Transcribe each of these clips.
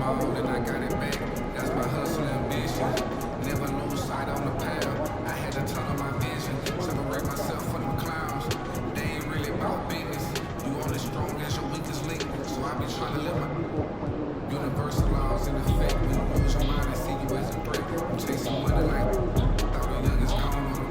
all and I got it back. That's my hustle ambition. Never lose sight on the path. I had to turn on my vision. Separate myself from them clowns. They ain't really about business. You only strong as your weakest link. So I be trying to live my universal laws in effect. When you lose your mind and see you as a threat. I'm chasing money like thought the youngest gone on them.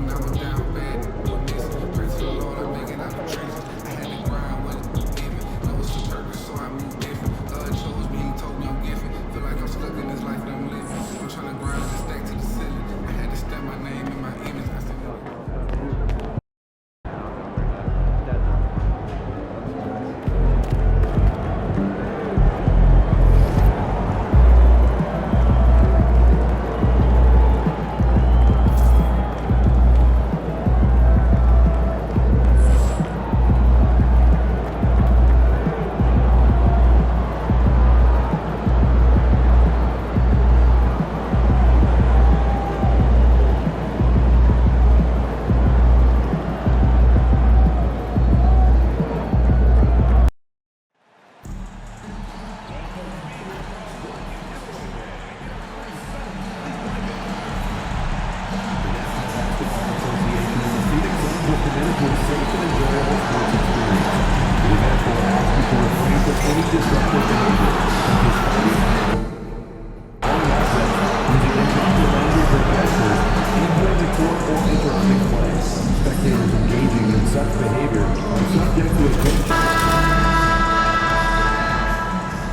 And I was down bad. Doing this. Pray to the Lord, I make it out the trenches. I had to grind with it. Given. Know it's the purpose, so I move different. God chose me, he told me I'm gifted. Feel like I'm stuck in this life that I'm living. I'm trying to grind and stack to the ceiling. I had to step my name in my image. I said,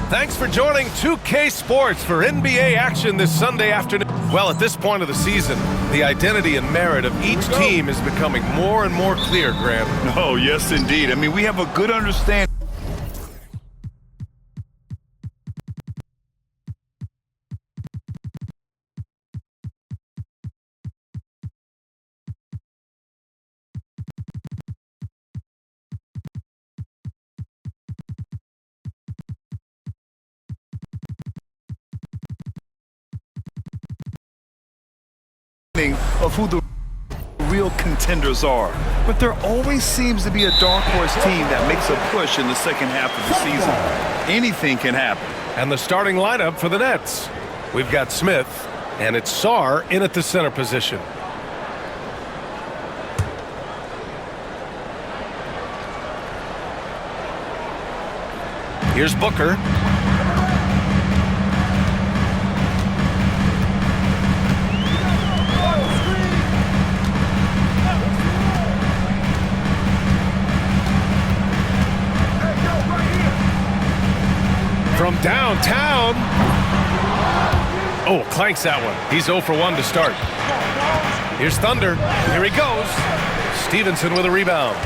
Thanks for joining 2K Sports for NBA action this Sunday afternoon. Well, at this point of the season, the identity and merit of each team is becoming more and more clear, Grant. Oh, yes, indeed. I mean, we have a good understanding. Of who the real contenders are. But there always seems to be a dark horse team that makes a push in the second half of the season. Anything can happen. And the starting lineup for the Nets. We've got Smith, and it's Sarr in at the center position. Here's Booker. From downtown. Oh, clanks that one. He's 0 for 1 to start. Here's Thunder. Here he goes. Stevenson with a rebound.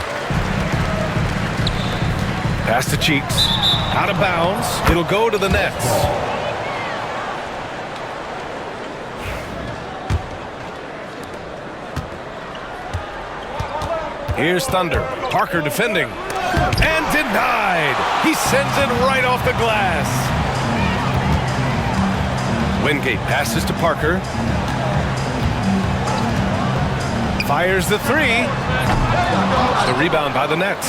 Pass to Cheeks. Out of bounds. It'll go to the Nets. Here's Thunder. Parker defending. And denied. He sends it right off the glass. Wingate passes to Parker. Fires the three. The rebound by the Nets.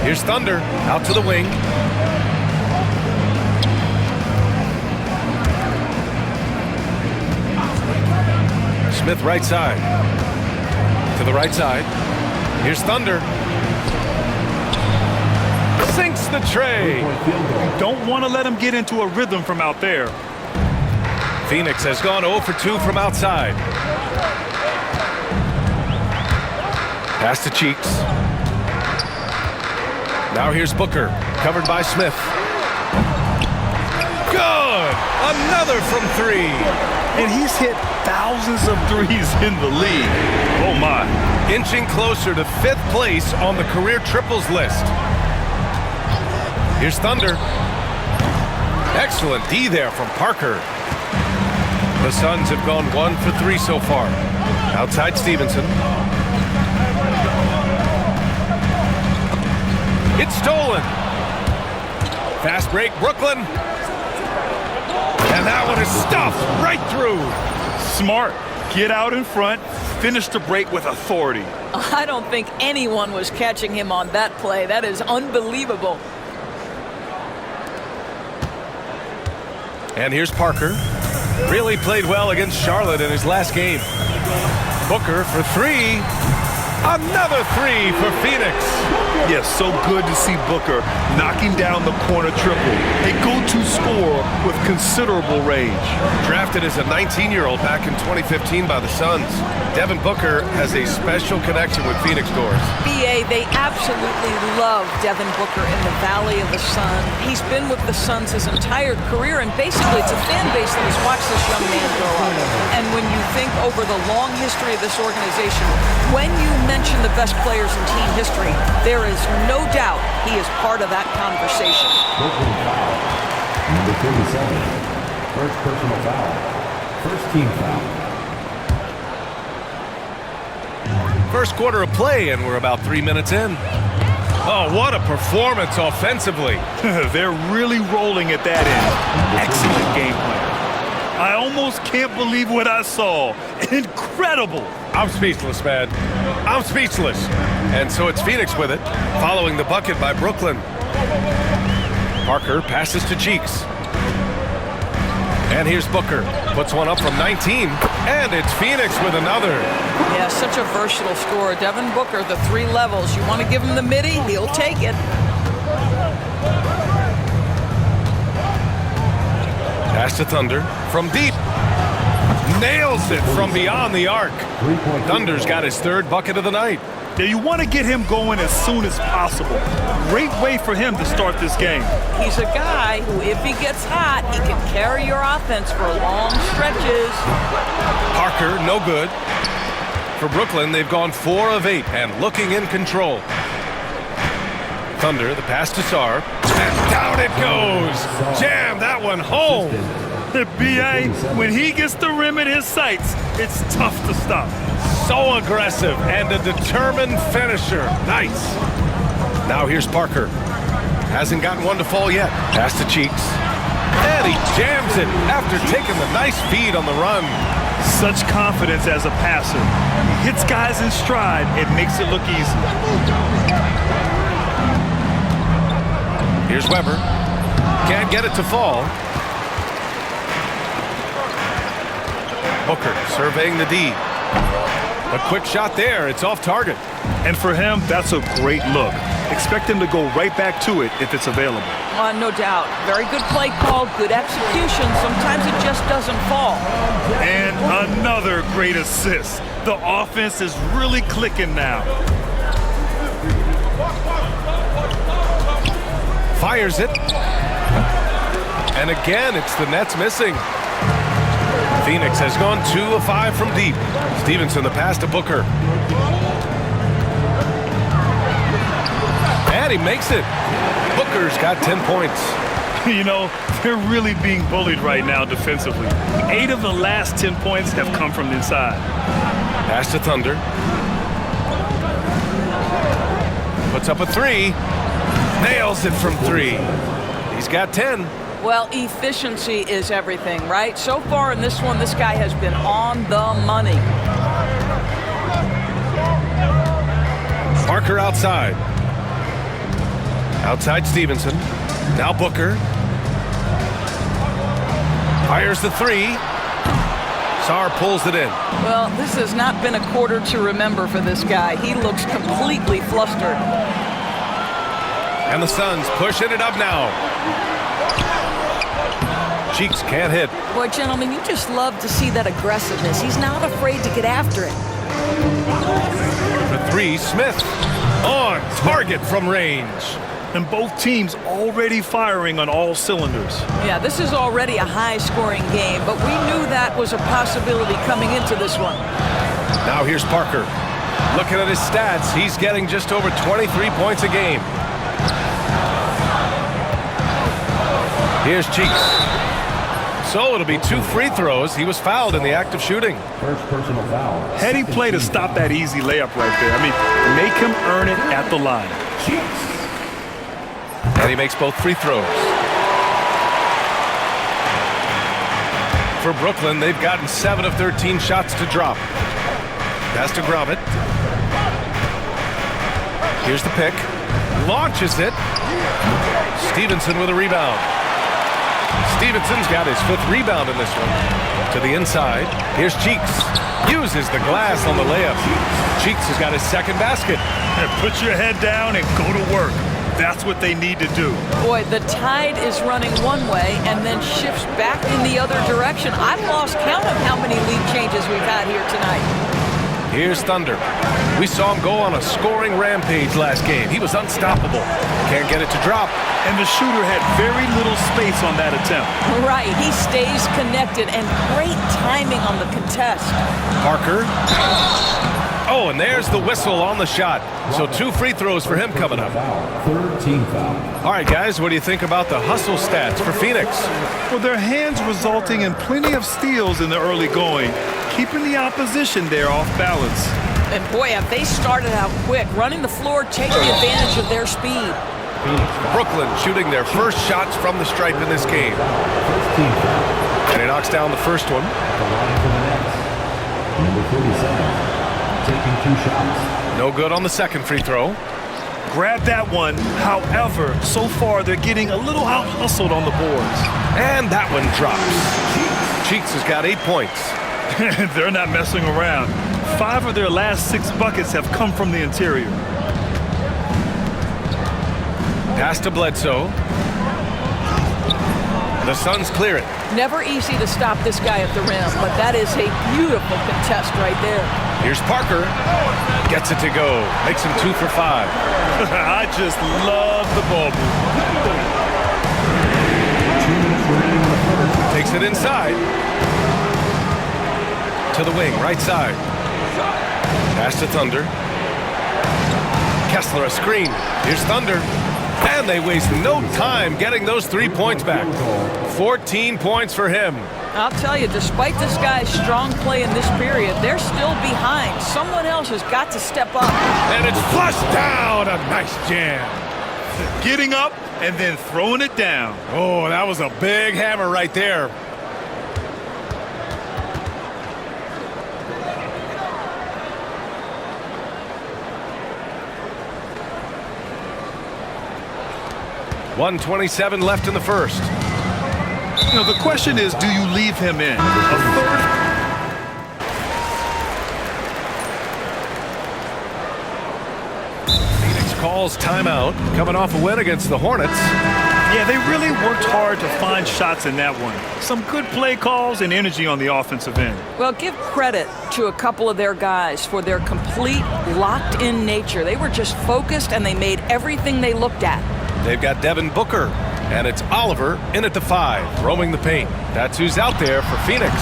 Here's Thunder. Out to the wing. Smith right side. To the right side. Here's Thunder. Sinks the tray. Don't want to let him get into a rhythm from out there. Phoenix has gone 0 for 2 from outside. Pass to Cheeks. Now here's Booker. Covered by Smith. Good! Another from 3. And he's hit thousands of threes in the league. Oh, my. Inching closer to 5th place on the career triples list. Here's Thunder. Excellent D there from Parker. The Suns have gone 1 for 3 so far. Outside Stevenson. It's stolen. Fast break, Brooklyn. And that one is stuffed right through. Smart. Get out in front. Finish the break with authority. I don't think anyone was catching him on that play. That is unbelievable. And here's Parker. Really played well against Charlotte in his last game. Booker for three. Another three for Phoenix. Yes, so good to see Booker knocking down the corner triple. A go-to scorer with considerable range. Drafted as a 19-year-old back in 2015 by the Suns, Devin Booker has a special connection with Phoenix Doors. BA, they absolutely love Devin Booker in the Valley of the Sun. He's been with the Suns his entire career, and basically it's a fan base that has watched this young man grow up. And when you think over the long history of this organization, when you mention the best players in team history, there is no doubt he is part of that conversation. Number 37, first personal foul, first team foul. First quarter of play, and we're about 3 minutes in. Oh, what a performance offensively. They're really rolling at that end. Excellent game plan. I almost can't believe what I saw. Incredible. I'm speechless, man. I'm speechless. And so it's Phoenix with it, following the bucket by Brooklyn. Parker passes to Cheeks. And here's Booker. Puts one up from 19. And it's Phoenix with another. Yeah, such a versatile scorer. Devin Booker, the three levels. You want to give him the midi, he'll take it. Pass to Thunder from deep. Nails it from beyond the arc. Thunder's got his third bucket of the night. Now you want to get him going as soon as possible. Great way for him to start this game. He's a guy who, if he gets hot, he can carry your offense for long stretches. Parker, no good. For Brooklyn, they've gone 4 of 8 and looking in control. Thunder, the pass to Sarr. And down it goes. Jam that one home. The BA, when he gets the rim in his sights, it's tough to stop. So aggressive and a determined finisher. Nice. Now here's Parker. Hasn't gotten one to fall yet. Pass to Cheeks. And he jams it after taking the nice feed on the run. Such confidence as a passer. He hits guys in stride. It makes it look easy. Here's Weber. Can't get it to fall. Booker surveying the D. A quick shot there. It's off target. And for him, that's a great look. Expect him to go right back to it if it's available. No doubt. Very good play call, good execution. Sometimes it just doesn't fall. And another great assist. The offense is really clicking now. Fires it. And again, it's the Nets missing. Phoenix has gone 2 of 5 from deep. Stevenson, the pass to Booker. And he makes it. Booker's got 10 points. You know, they're really being bullied right now defensively. 8 of the last 10 points have come from inside. Pass to Thunder. Puts up a 3. Nails it from 3. He's got 10. Well, efficiency is everything, right? So far in this one, this guy has been on the money. Parker outside. Outside Stevenson. Now Booker. Fires the 3. Sarr pulls it in. Well, this has not been a quarter to remember for this guy. He looks completely flustered. And the Suns pushing it up now. Cheeks can't hit. Boy, gentlemen, you just love to see that aggressiveness. He's not afraid to get after it. The 3, Smith. On target from range. And both teams already firing on all cylinders. Yeah, this is already a high-scoring game, but we knew that was a possibility coming into this one. Now here's Parker. Looking at his stats, he's getting just over 23 points a game. Here's Cheeks. So it'll be 2 free throws. He was fouled in the act of shooting. First personal foul. Heady play to stop that easy layup right there. I mean, make him earn it at the line. And he makes both free throws. For Brooklyn, they've gotten 7 of 13 shots to drop. Pass to Gromit. Here's the pick. Launches it. Stevenson with a rebound. Stevenson's got his 5th rebound in this one. To the inside. Here's Cheeks. Uses the glass on the layup. Cheeks has got his 2nd basket. And put your head down and go to work. That's what they need to do. Boy, the tide is running one way and then shifts back in the other direction. I've lost count of how many lead changes we've had here tonight. Here's Thunder. We saw him go on a scoring rampage last game. He was unstoppable. Can't get it to drop. And the shooter had very little space on that attempt. Right, he stays connected and great timing on the contest. Parker. Oh, and there's the whistle on the shot. So 2 free throws for him coming up. Third team foul. All right, guys, what do you think about the hustle stats for Phoenix? Well, their hands resulting in plenty of steals in the early going, keeping the opposition there off balance. And boy, have they started out quick, running the floor, taking advantage of their speed. Brooklyn shooting their first shots from the stripe in this game. First team foul. And he knocks down the first one. The line for the Nets. Number 37. Taking 2 shots. No good on the 2nd free throw. Grab that one. However, so far they're getting a little out-hustled on the boards. And that one drops. Cheeks has got 8 points. They're not messing around. 5 of their last 6 buckets have come from the interior. Pass to Bledsoe. The Suns clear it. Never easy to stop this guy at the rim, but that is a beautiful contest right there. Here's Parker. Gets it to go. Makes him 2 for 5. I just love the ball movement. 2 minutes remaining in the first. Takes it inside. To the wing, right side. Pass to Thunder. Kessler a screen. Here's Thunder. And they waste no time getting those 3 points back. 14 points for him. I'll tell you, despite this guy's strong play in this period, they're still behind. Someone else has got to step up. And it's flushed down. A nice jam. Getting up and then throwing it down. Oh, that was a big hammer right there. .127 left in the first. You know, the question is, do you leave him in? A third. Phoenix calls timeout, coming off a win against the Hornets. Yeah, they really worked hard to find shots in that one. Some good play calls and energy on the offensive end. Well, give credit to a couple of their guys for their complete locked-in nature. They were just focused and they made everything they looked at. They've got Devin Booker, and it's Oliver in at the 5, roaming the paint. That's who's out there for Phoenix.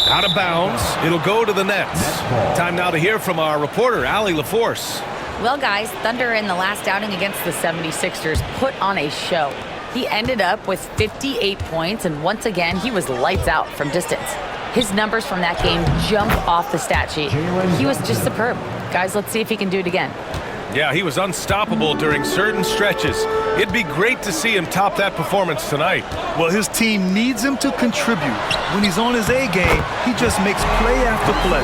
Out of bounds. It'll go to the Nets. Time now to hear from our reporter, Allie LaForce. Well, guys, Thunder in the last outing against the 76ers put on a show. He ended up with 58 points, and once again, he was lights out from distance. His numbers from that game jump off the stat sheet. He was just superb. Guys, let's see if he can do it again. Yeah, he was unstoppable during certain stretches. It'd be great to see him top that performance tonight. Well, his team needs him to contribute. When he's on his A game, he just makes play after play.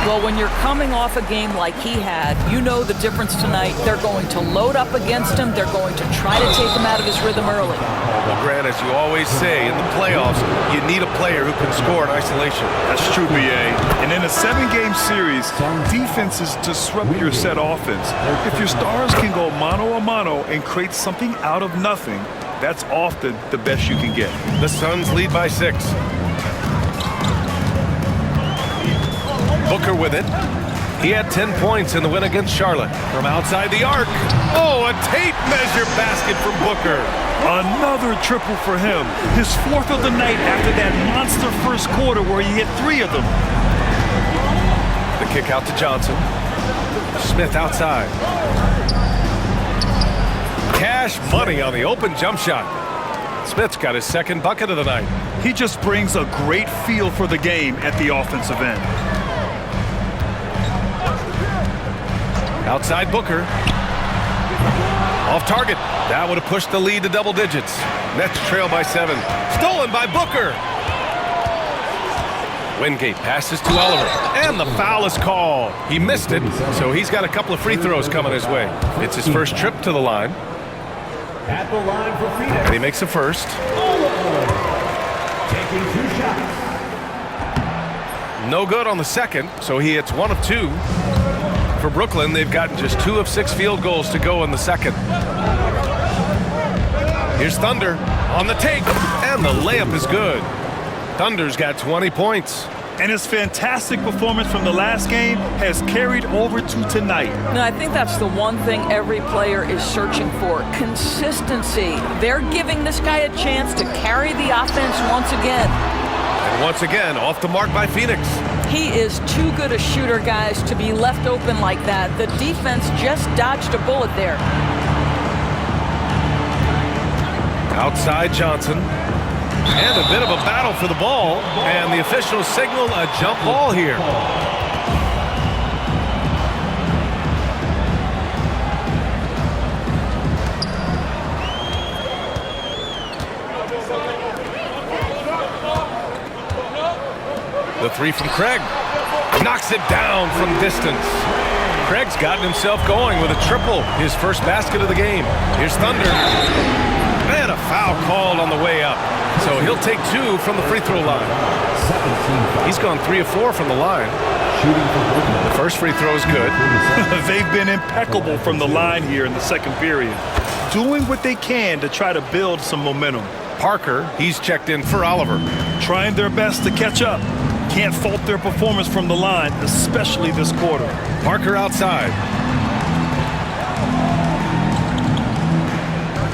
Well, when you're coming off a game like he had, you know the difference tonight. They're going to load up against him. They're going to try to take him out of his rhythm early. Well, Grant, as you always say, in the playoffs, you need a player who can score in isolation. That's true, B.A. And in a 7-game series, defenses disrupt your set offense. If your stars can go mano-a-mano and create something out of nothing, that's often the best you can get. The Suns lead by 6. Booker with it. He had 10 points in the win against Charlotte. From outside the arc. Oh, a tape measure basket from Booker. Another triple for him. His 4th of the night after that monster first quarter where he hit 3 of them. The kick out to Johnson. Smith outside. Cash money on the open jump shot. Smith's got his 2nd bucket of the night. He just brings a great feel for the game at the offensive end. Outside Booker. Off target. That would have pushed the lead to double digits. Nets trail by 7. Stolen by Booker. Wingate passes to Oliver. And the foul is called. He missed it, so he's got a couple of free throws coming his way. It's his first trip to the line. At the line for Phoenix. And he makes the first. Taking 2 shots. No good on the second, so he hits 1 of 2. For Brooklyn, they've gotten just 2 of 6 field goals to go in the second. Here's Thunder on the take, and the layup is good. Thunder's got 20 points. And his fantastic performance from the last game has carried over to tonight. No, I think that's the one thing every player is searching for, consistency. They're giving this guy a chance to carry the offense once again. And once again, off the mark by Phoenix. He is too good a shooter, guys, to be left open like that. The defense just dodged a bullet there. Outside Johnson. And a bit of a battle for the ball. And the officials signal a jump ball here. The 3 from Craig. Knocks it down from distance. Craig's gotten himself going with a triple, his first basket of the game. Here's Thunder. And a foul called on the way up. So he'll take 2 from the free throw line. 17 He's gone 3 of 4 from the line. shooting for Brooklyn. The first free throw is good. They've been impeccable from the line here in the second period, doing what they can to try to build some momentum. Parker, he's checked in for Oliver. Trying their best to catch up. Can't fault their performance from the line, especially this quarter. Parker outside.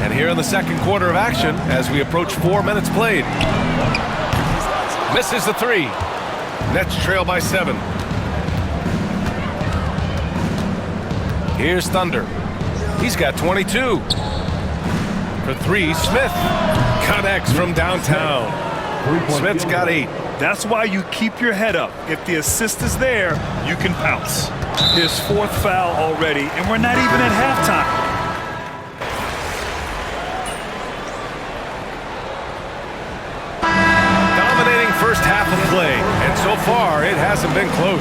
And here in the second quarter of action, as we approach 4 minutes played. Misses the 3. Nets trail by 7. Here's Thunder. He's got 22. For 3, Smith connects from downtown. Smith's got 8. That's why you keep your head up. If the assist is there, you can pounce. His 4th foul already, and we're not even at halftime. Dominating first half of play, and so far it hasn't been close.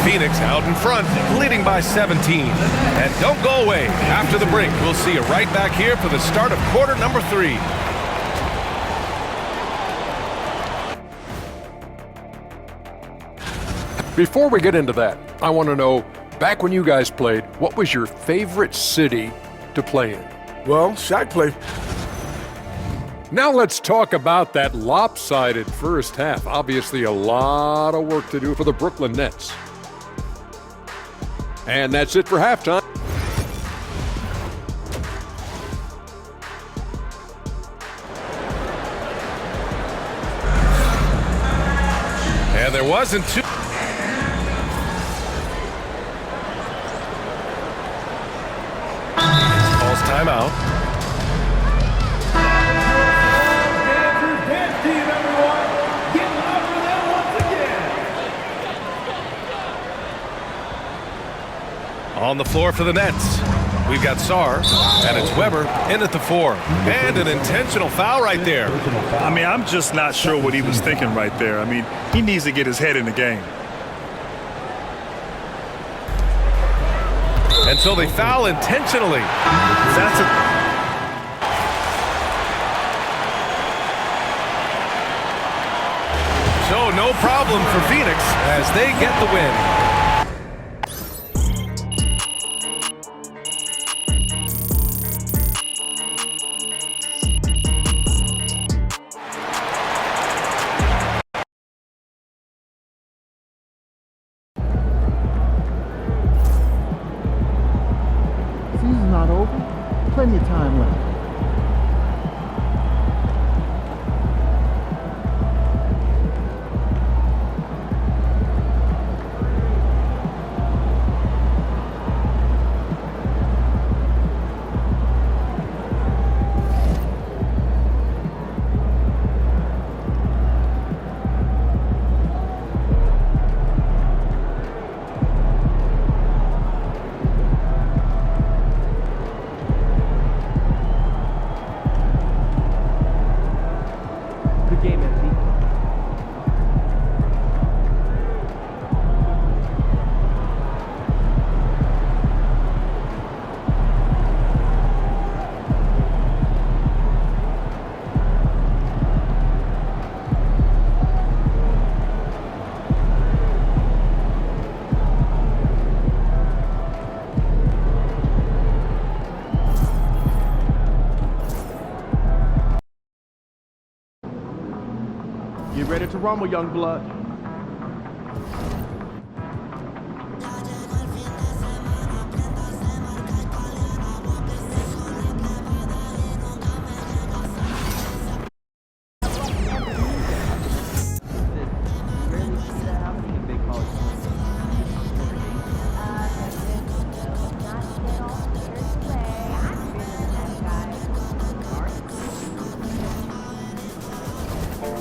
Phoenix out in front, leading by 17. And don't go away. After the break, we'll see you right back here for the start of quarter number 3. Before we get into that, I want to know, back when you guys played, what was your favorite city to play in? Well, Shaq played. Now let's talk about that lopsided first half. Obviously a lot of work to do for the Brooklyn Nets. And that's it for halftime. And there wasn't too... Calls timeout. On the floor for the Nets, we've got Sarr, and it's Weber in at the 4. And an intentional foul right there. I mean, I'm just not sure what he was thinking right there. I mean, he needs to get his head in the game. And so they foul intentionally. That's a... So no problem for Phoenix as they get the win. Season's not over. Plenty of time left. Get ready to rumble, young blood.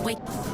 Wait.